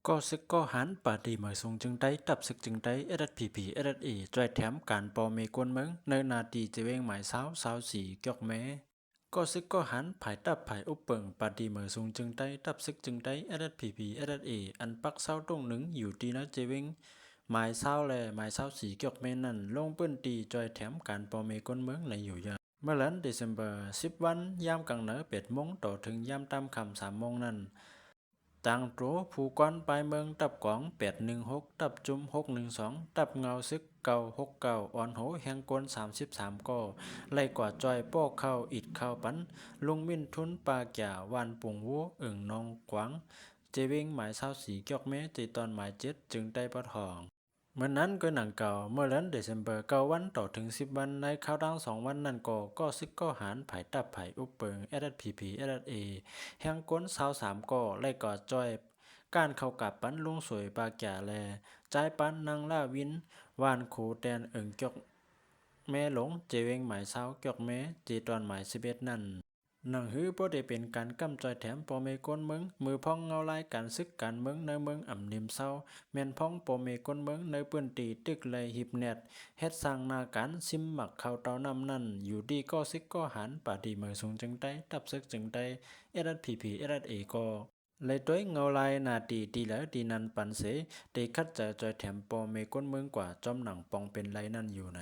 ก็ซึกก็หันป่าดีเหมยทรงจึงได้ตับซึกจึงได้SSPP SSE จอยแถมการปอเมกวนเมืองในนาทีจะเวงหมาย24เกี่ยวแม้ก็ซึกก็หันภายตับภายอุปเปิงป่าดีเหมยทรงจึงได้ตับซึกจึงได้SSPP SSE อันปักตรงหนึ่งอยู่ที่นะจะเวงหมายและหมาย24เกี่ยวแม้นั่นลงปื้นตีจอยแถมการปอเมกวนเมืองในอยู่ยาเมื่อลันเดซ ember 10 วันยามกลางเหนือ8 โมงต่อถึงยามตามคำ3 โมงนั้นต่างโตผู้ก้อนปลายเมืองตับกอง816ตับจุ่ม612ตับเงาซึก969อ่อนโหแหงกวน33ก่อไล่กว่าจอยโป้เข้าอิดเข้าปันลุงมินทุนปาแก่วานปุงวัวนองกวางเจวิงหมาย24เกี่ยวแม้ตีตอนหมาย7จึงได้ปะทองเมื่อนั้นก็หนังเก่าเมื่อเดือนเดซ ember 9 วันต่อถึง10 วันในข้าวดัง2 วันนั่นก็ซึกก็หารภายตับภายอุปเปิง SSPP SSA แหงก้น23ก่อไล่ก่อจอยการเข้ากับปั้นลุงสวยปาแก่แลใจปั้นนางล่าวินวานขูแตนเกี่ยวแม่หลงเจเวงหมายเกี่ยวแม่จีตอนหมาย11นั่นหนังฮือบ่ได้เป็นการกำจอยแถมปอเมก้นเมืองมือพ้องเงาลายการซึกการเมืองในเมืองอ่ำนิมเศร้าแม่นพ้องปอเมก้นเมืองในปื้นตีตึกเลยหิบแนดเฮ็ดสร้างนาการซิมหมักเข้าเต้านำนั่นอยู่ดีก็ซึกก็หันป่าดีเมือสูงจึงได้ตับซึกจึงได้ SSPP SSA ก็เลยต้วยเงาลายนาตีตีแล้วตีนันปันเสตีคัดจะจอยแถมปอเมก้นเมืองกว่าจอมหนังปองเป็นไรนั่นอยู่ไหน